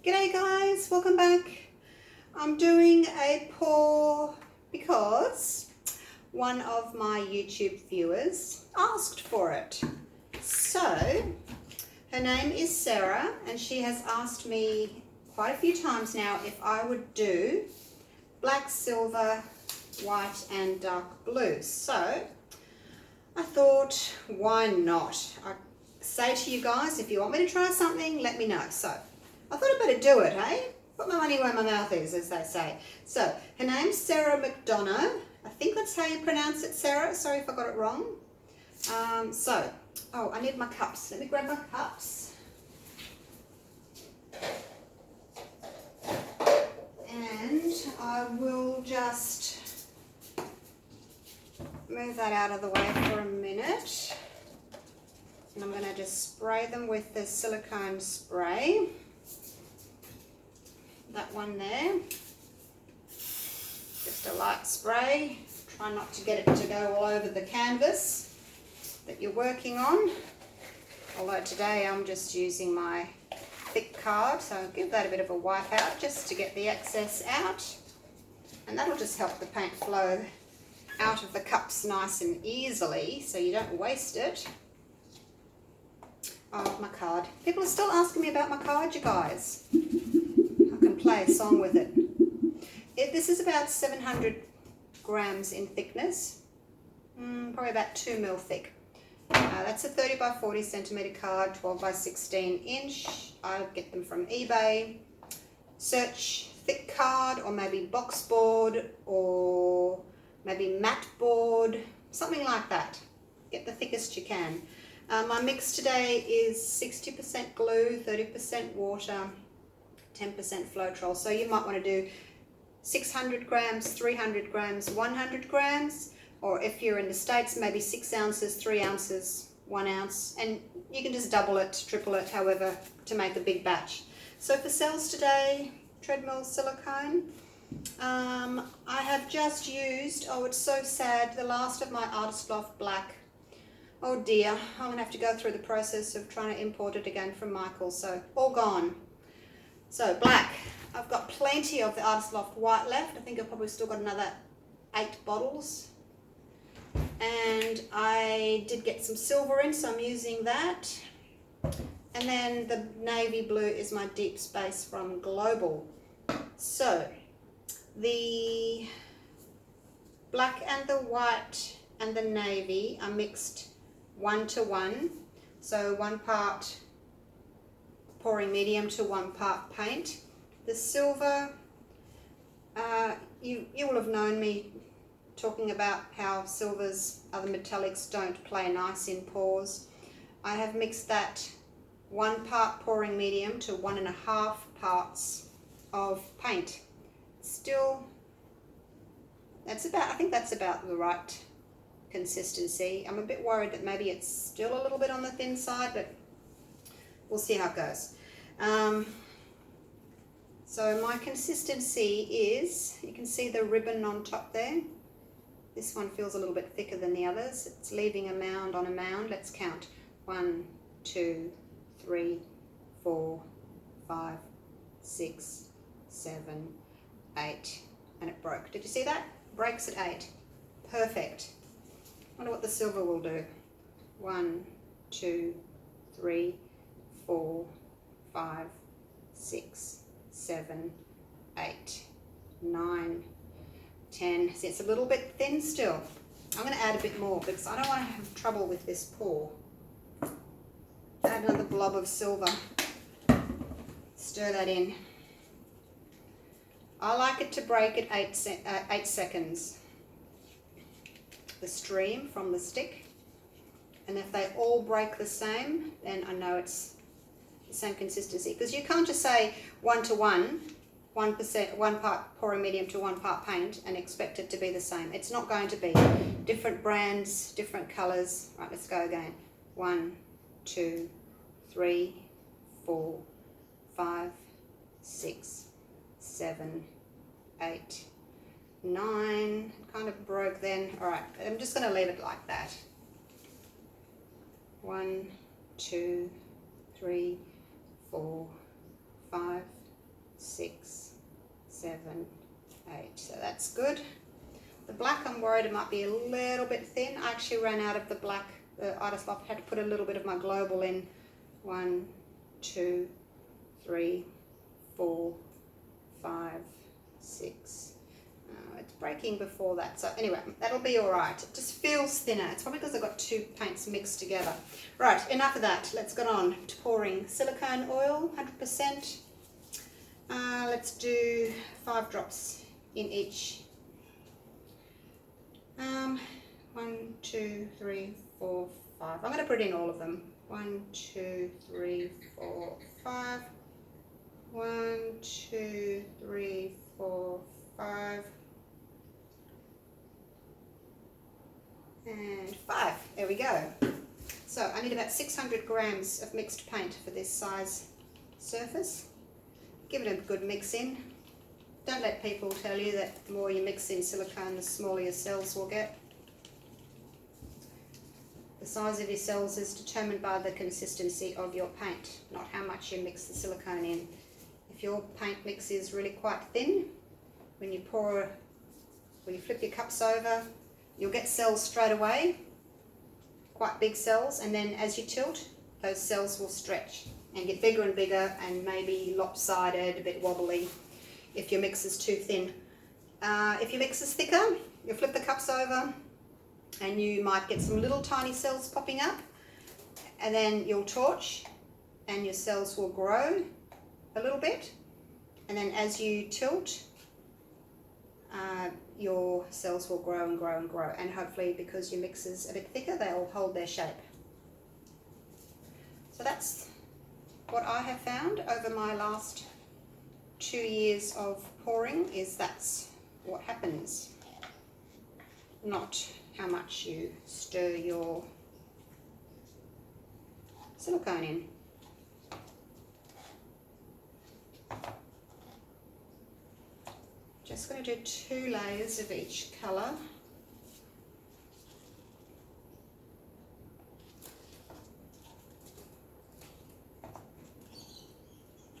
G'day guys, welcome back. I'm doing a pour because one of my YouTube viewers asked for it. So, her name is Sarah and she has asked me quite a few times now if I would do black, silver, white and dark blue. So, I thought, why not? I say to you guys, if you want me to try something, let me know. So, I thought I'd better do it, hey? Put my money where my mouth is, as they say. So, her name's Sarah McDonough. I think that's how you pronounce it, Sarah. Sorry if I got it wrong. I need my cups. Let me grab my cups. And I will just move that out of the way for a minute. And I'm going to just spray them with the silicone spray. That one there, just a light spray. Try not to get it to go all over the canvas that you're working on. Although today I'm just using my thick card, so I'll give that a bit of a wipe out just to get the excess out. And that'll just help the paint flow out of the cups nice and easily so you don't waste it. Oh, my card. People are still asking me about my card, you guys. Play a song with it. This is about 700 grams in thickness, probably about 2 mil thick. That's a 30 by 40 centimeter card, 12 by 16 inch. I get them from eBay. Search thick card or maybe box board or maybe matte board, something like that. Get the thickest you can. My mix today is 60% glue, 30% water, 10% floetrol. So you might want to do 600 grams, 300 grams, 100 grams, or if you're in the States, maybe 6 ounces, 3 ounces, 1 ounce, and you can just double it, triple it, however, to make a big batch. So for cells today, treadmill silicone, I have just used, oh it's so sad, the last of my Artist Loft black. Oh dear, I'm going to have to go through the process of trying to import it again from Michael, so all gone. So black, I've got plenty of the Artist Loft white left. I think I've probably still got another 8 bottles. And I did get some silver in, so I'm using that. And then the navy blue is my deep space from Global. So the black and the white and the navy are mixed 1 to 1. So 1 part pouring medium to 1 part paint. The silver, you will have known me talking about how silvers, other metallics don't play nice in pours. I have mixed that 1 part pouring medium to 1.5 parts of paint. Still, I think that's about the right consistency. I'm a bit worried that maybe it's still a little bit on the thin side, but we'll see how it goes. So my consistency is, you can see the ribbon on top there. This one feels a little bit thicker than the others. It's leaving a mound on a mound. Let's count. 1, 2, 3, 4, 5, 6, 7, 8. And it broke. Did you see that? Breaks at 8. Perfect. Wonder what the silver will do. 1, 2, 3, 4, 5, 6, 7, 8, 9, 10. See, it's a little bit thin still. I'm going to add a bit more because I don't want to have trouble with this pour. Add another blob of silver. Stir that in. I like it to break at 8 seconds. The stream from the stick. And if they all break the same, then I know it's the same consistency. Because you can't just say 1 to 1, 1%, 1 part pouring medium to 1 part paint and expect it to be the same. It's not going to be. Different brands, different colours. Right, let's go again. 1, 2, 3, 4, 5, 6, 7, 8, 9. Kind of broke then. Alright, I'm just going to leave it like that. 1, 2, 3, 4, 5, 6, 7, 8. So that's good. The black, I'm worried it might be a little bit thin. I actually ran out of the black. I just had to put a little bit of my global in. 1, 2, 3, 4, 5, 6. It's breaking before that. So anyway, that'll be all right. It just feels thinner. It's probably because I've got two paints mixed together. Right, enough of that. Let's get on to pouring silicone oil, 100%. Let's do 5 drops in each. 1, 2, 3, 4, 5. I'm going to put in all of them. 1, 2, 3, 4, 5. 1, 2, 3, 4, 5. And 5. There we go. So I need about 600 grams of mixed paint for this size surface. Give it a good mix in. Don't let people tell you that the more you mix in silicone, the smaller your cells will get. The size of your cells is determined by the consistency of your paint, not how much you mix the silicone in. If your paint mix is really quite thin, when you flip your cups over, you'll get cells straight away, quite big cells, and then as you tilt, those cells will stretch and get bigger and bigger and maybe lopsided, a bit wobbly if your mix is too thin. If your mix is thicker, you'll flip the cups over and you might get some little tiny cells popping up, and then you'll torch and your cells will grow a little bit, and then as you tilt, your cells will grow and grow and grow, and hopefully because your mix is a bit thicker, they'll hold their shape. So that's what I have found over my last 2 years of pouring, is that's what happens, not how much you stir your silicone in. Just going to do 2 layers of each colour.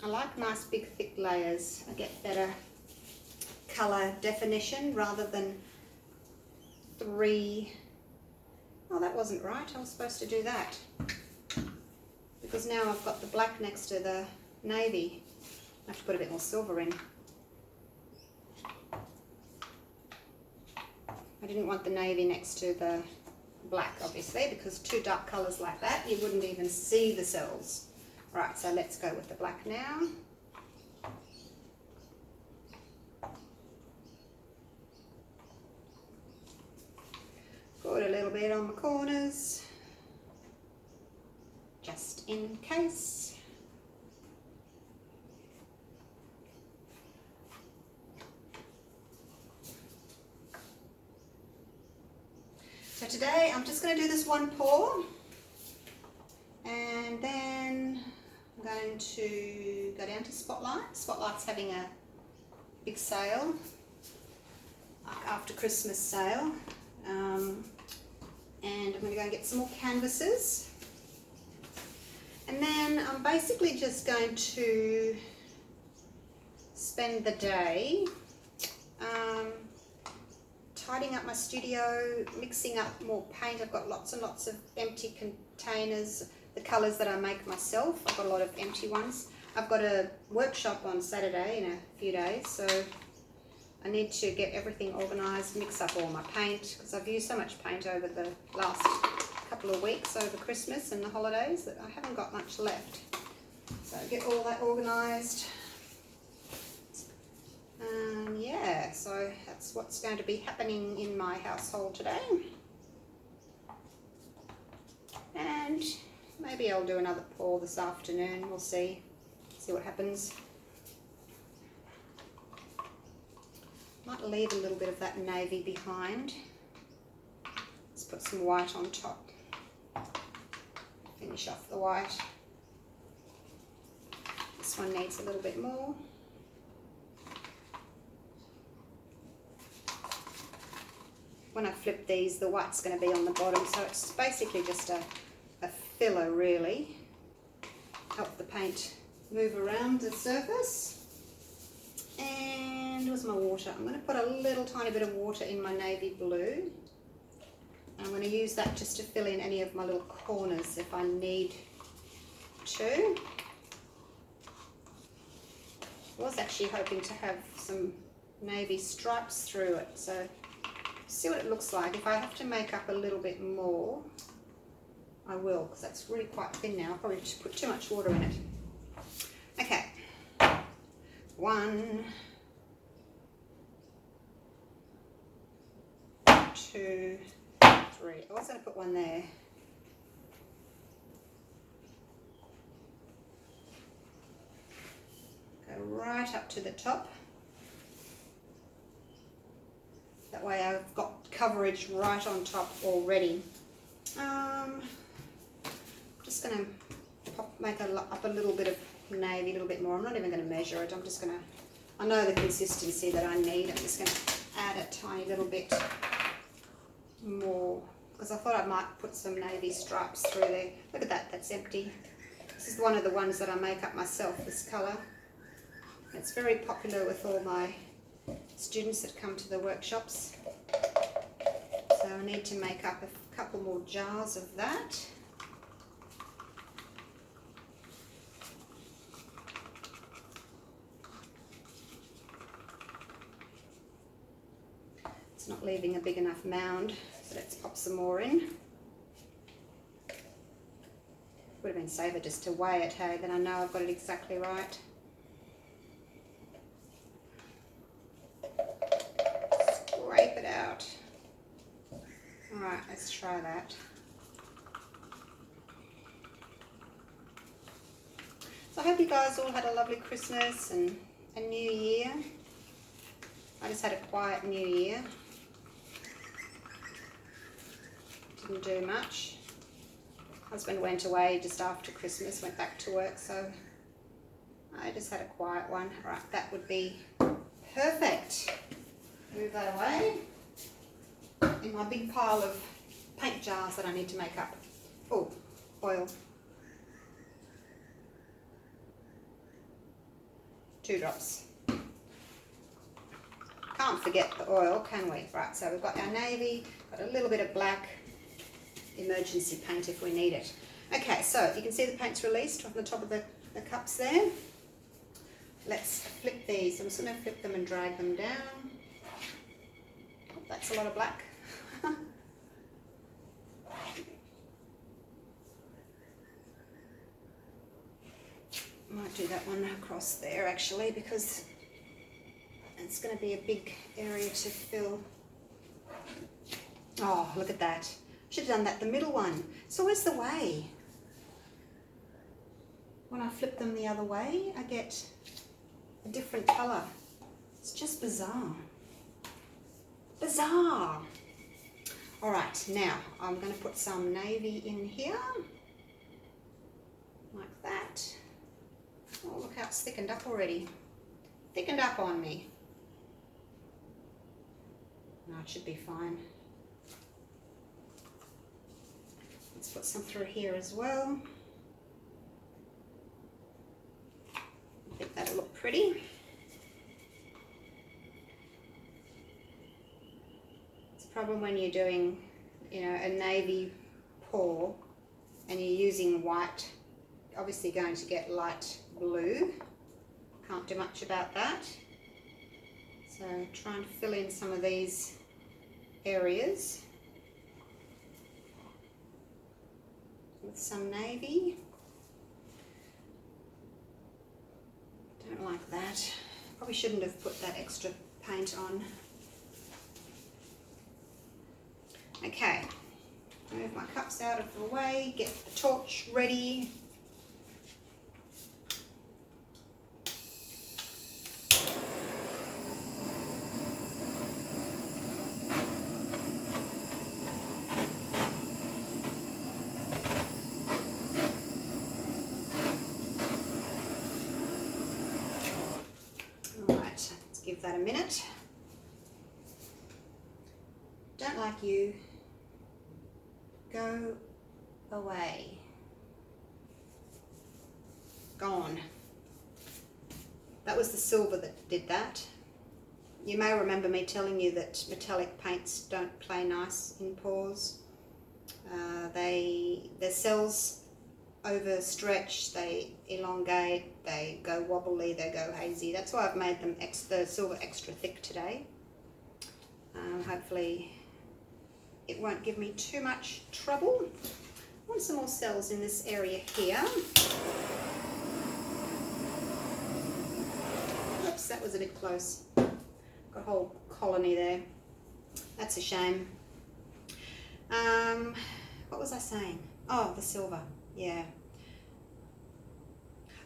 I like nice big thick layers. I get better colour definition rather than 3. Oh, that wasn't right. I was supposed to do that, because now I've got the black next to the navy. I have to put a bit more silver in. I didn't want the navy next to the black, obviously, because 2 dark colours like that, you wouldn't even see the cells. Right, so let's go with the black now. Put a little bit on the corners, just in case. So today I'm just going to do this one pour, and then I'm going to go down to Spotlight. Spotlight's having a big sale, after Christmas sale, and I'm going to go and get some more canvases, and then I'm basically just going to spend the day tidying up my studio, mixing up more paint. I've got lots and lots of empty containers, the colours that I make myself. I've got a lot of empty ones. I've got a workshop on Saturday in a few days, so I need to get everything organised, mix up all my paint, because I've used so much paint over the last couple of weeks over Christmas and the holidays that I haven't got much left. So get all that organised. Yeah, so that's what's going to be happening in my household today. And maybe I'll do another pour this afternoon. We'll see what happens. Might leave a little bit of that navy behind. Let's put some white on top. Finish off the white. This one needs a little bit more. When I flip these, the white's going to be on the bottom, so it's basically just a filler, really. Help the paint move around the surface. And where's my water? I'm going to put a little tiny bit of water in my navy blue. I'm going to use that just to fill in any of my little corners if I need to. I was actually hoping to have some navy stripes through it, so see what it looks like. If I have to make up a little bit more, I will, because that's really quite thin now. I'll probably just put too much water in it. Okay, 1, 2, 3. I was going to put one there. Go right up to the top. That way I've got coverage right on top already. Just going to make up a little bit of navy, a little bit more. I'm not even going to measure it. I'm just going to, I know the consistency that I need. I'm just going to add a tiny little bit more, because I thought I might put some navy stripes through there. Look at that, that's empty. This is one of the ones that I make up myself, this colour. It's very popular with all my students that come to the workshops. So I need to make up a couple more jars of that. It's not leaving a big enough mound, so let's pop some more in. Would have been safer just to weigh it, hey, then I know I've got it exactly right. Scrape it out. Alright, let's try that. So I hope you guys all had a lovely Christmas and a New Year. I just had a quiet New Year. Didn't do much. Husband went away just after Christmas, went back to work, so I just had a quiet one. Right, that would be perfect. Move that away in my big pile of paint jars that I need to make up. Oh, oil. 2 drops. Can't forget the oil, can we? Right, so we've got our navy, got a little bit of black, emergency paint if we need it. Okay, so you can see the paint's released from the top of the cups there. Let's flip these. I'm just going to flip them and drag them down. Oh, that's a lot of black. Might do that one across there actually, because it's going to be a big area to fill. Oh, look at that. Should have done that the middle one. It's always the way. When I flip them the other way, I get a different colour. It's just bizarre. Bizarre. All right, now I'm going to put some navy in here. Like that. Oh, look how it's thickened up already. Thickened up on me. No, it should be fine. Let's put some through here as well. I think that'll look pretty. It's a problem when you're doing, you know, a navy pour and you're using white. Obviously going to get light blue. Can't do much about that. So try and fill in some of these areas with some navy. Don't like that. Probably shouldn't have put that extra paint on. Okay, move my cups out of the way, get the torch ready. Give that a minute. Don't like you. Go away. Gone. That was the silver that did that. You may remember me telling you that metallic paints don't play nice in pours. The cells overstretch, they elongate, they go wobbly, they go hazy. That's why I've made them the silver extra thick today. Hopefully it won't give me too much trouble. I want some more cells in this area here. Oops, that was a bit close. Got a whole colony there. That's a shame. What was I saying? Oh, the silver. Yeah.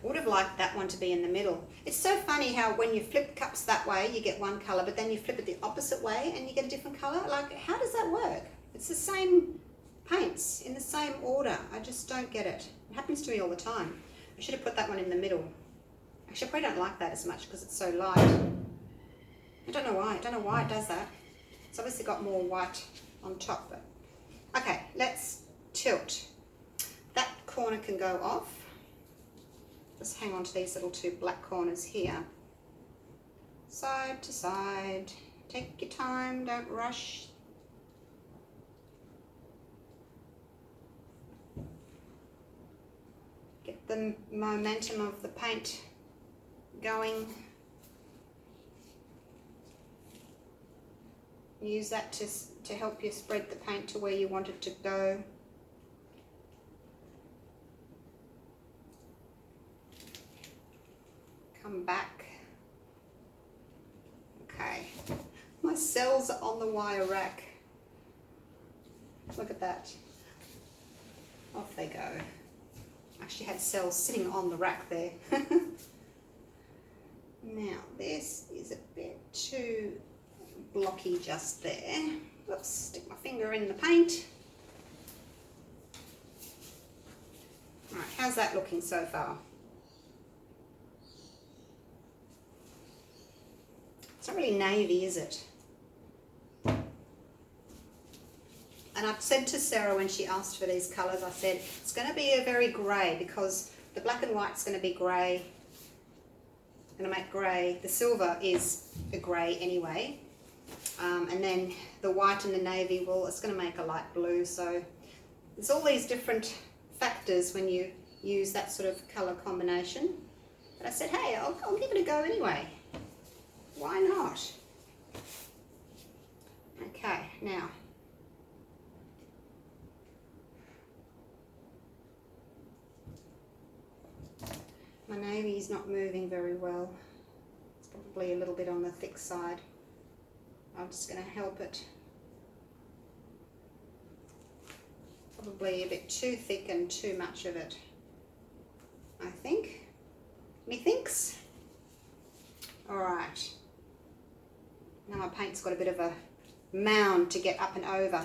I would have liked that one to be in the middle. It's so funny how when you flip cups that way, you get one colour, but then you flip it the opposite way and you get a different colour. Like, how does that work? It's the same paints in the same order. I just don't get it. It happens to me all the time. I should have put that one in the middle. Actually, I probably don't like that as much because it's so light. I don't know why. I don't know why it does that. It's obviously got more white on top. But okay, let's tilt. That corner can go off. Just hang on to these little two black corners here. Side to side. Take your time, don't rush. Get the momentum of the paint going. Use that to help you spread the paint to where you want it to go. Come back. Okay, my cells are on the wire rack. Look at that. Off they go. I actually had cells sitting on the rack there. Now this is a bit too blocky just there. Oops, stick my finger in the paint. Alright, how's that looking so far? It's not really navy, is it? And I've said to Sarah when she asked for these colours, I said, it's going to be a very grey because the black and white's going to be grey. I'm going to make grey. The silver is a grey anyway. And then the white and the navy, well, it's going to make a light blue. So there's all these different factors when you use that sort of colour combination. But I said, hey, I'll give it a go anyway. Why not? Okay, now. My navy is not moving very well. It's probably a little bit on the thick side. I'm just going to help it. Probably a bit too thick and too much of it, I think. Methinks? Alright. Now my paint's got a bit of a mound to get up and over.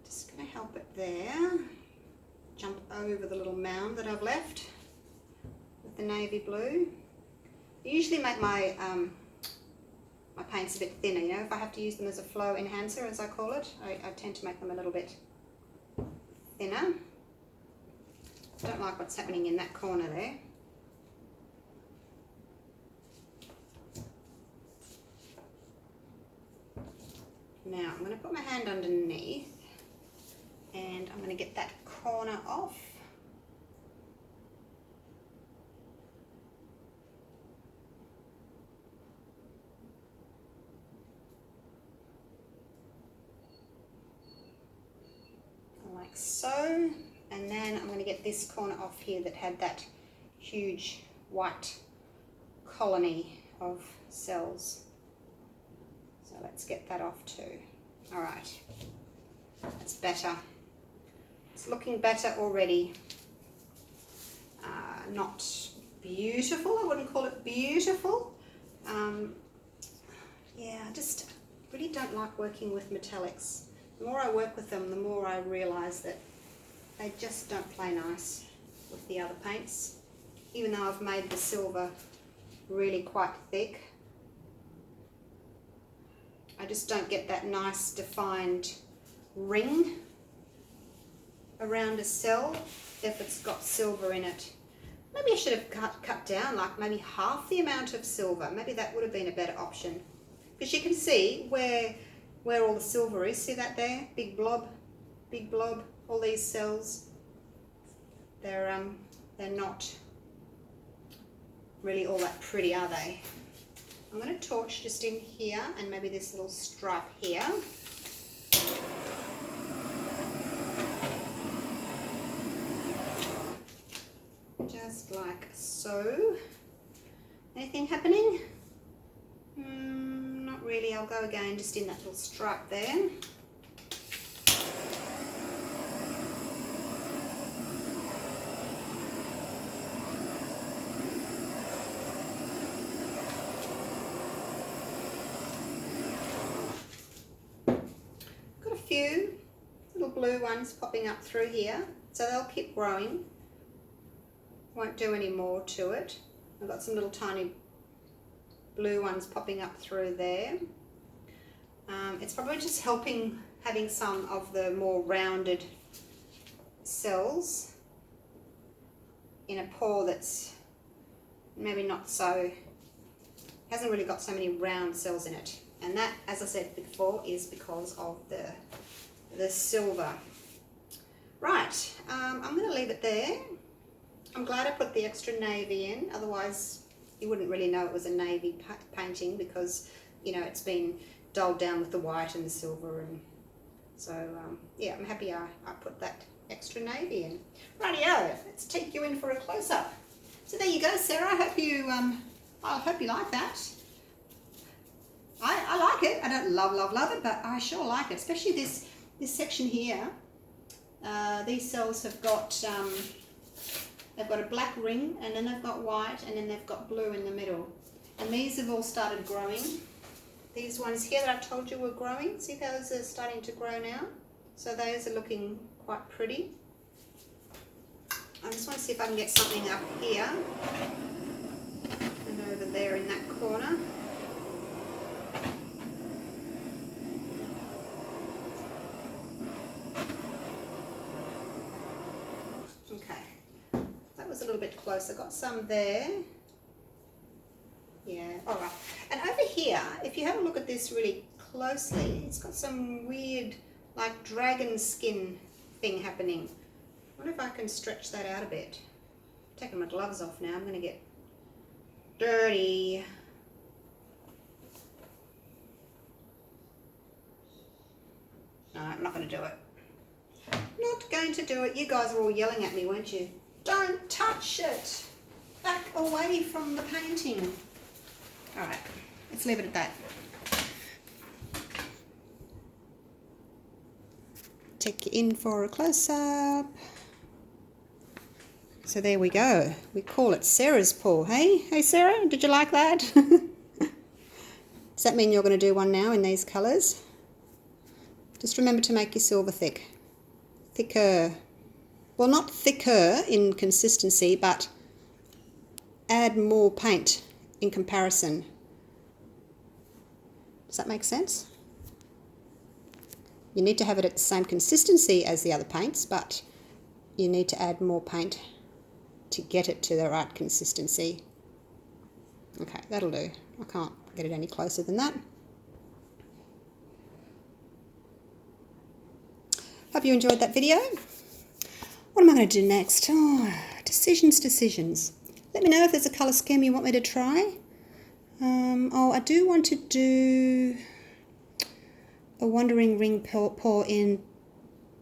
Just going to help it there. Jump over the little mound that I've left with the navy blue. I usually make my my paints a bit thinner, you know, if I have to use them as a flow enhancer, as I call it, I tend to make them a little bit thinner. I don't like what's happening in that corner there. Now I'm going to put my hand underneath and I'm going to get that corner off. Like so. And then I'm going to get this corner off here that had that huge white colony of cells. So let's get that off too. All right, that's better. It's looking better already. Not beautiful, I wouldn't call it beautiful. Yeah, I just really don't like working with metallics. The more I work with them, the more I realise that they just don't play nice with the other paints. Even though I've made the silver really quite thick, I just don't get that nice defined ring. around a cell if it's got silver in it. Maybe I should have cut down like maybe half the amount of silver. Maybe that would have been a better option. Because you can see where all the silver is. See that there? Big blob, all these cells. They're not really all that pretty, are they? I'm going to torch just in here and maybe this little stripe here. Just like so. Anything happening? Not really. I'll go again just in that little stripe there. Got a few little blue ones popping up through here, so they'll keep growing. Won't do any more to it. I've got some little tiny blue ones popping up through there. It's probably just helping having some of the more rounded cells in a pour that's maybe not so, hasn't really got so many round cells in it. And that, as I said before, is because of the silver. Right, I'm going to leave it there. I'm glad I put the extra navy in, otherwise you wouldn't really know it was a navy painting because, you know, it's been dulled down with the white and the silver, and so yeah, I'm happy I put that extra navy in. Rightio, let's take you in for a close-up. So there you go, Sarah. I hope you like that. I like it. I don't love it, but I sure like it, especially this section here. These cells have got they've got a black ring, and then they've got white, and then they've got blue in the middle. And these have all started growing. These ones here that I told you were growing, see those are starting to grow now? So those are looking quite pretty. I just want to see if I can get something up here and over there in that corner. Okay, that was a little bit closer. Got some there. Yeah, alright. And over here, if you have a look at this really closely, it's got some weird, like dragon skin thing happening. I wonder if I can stretch that out a bit. I'm taking my gloves off now, I'm going to get dirty. No, I'm not going to do it. Not going to do it. You guys were all yelling at me, weren't you? Don't touch it! Back away from the painting. Alright, let's leave it at that. Take you in for a close-up. So there we go. We call it Sarah's pour, hey? Hey Sarah, did you like that? Does that mean you're going to do one now in these colours? Just remember to make your silver thick. Thicker. Well, not thicker in consistency, but add more paint in comparison. Does that make sense? You need to have it at the same consistency as the other paints, but you need to add more paint to get it to the right consistency. Okay, that'll do. I can't get it any closer than that. Hope you enjoyed that video. What am I going to do next? Oh, decisions. Let me know if there's a colour scheme you want me to try. Oh, I do want to do a wandering ring pour in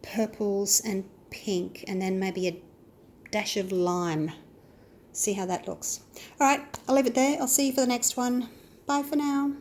purples and pink, and then maybe a dash of lime. See how that looks. Alright, I'll leave it there. I'll see you for the next one. Bye for now.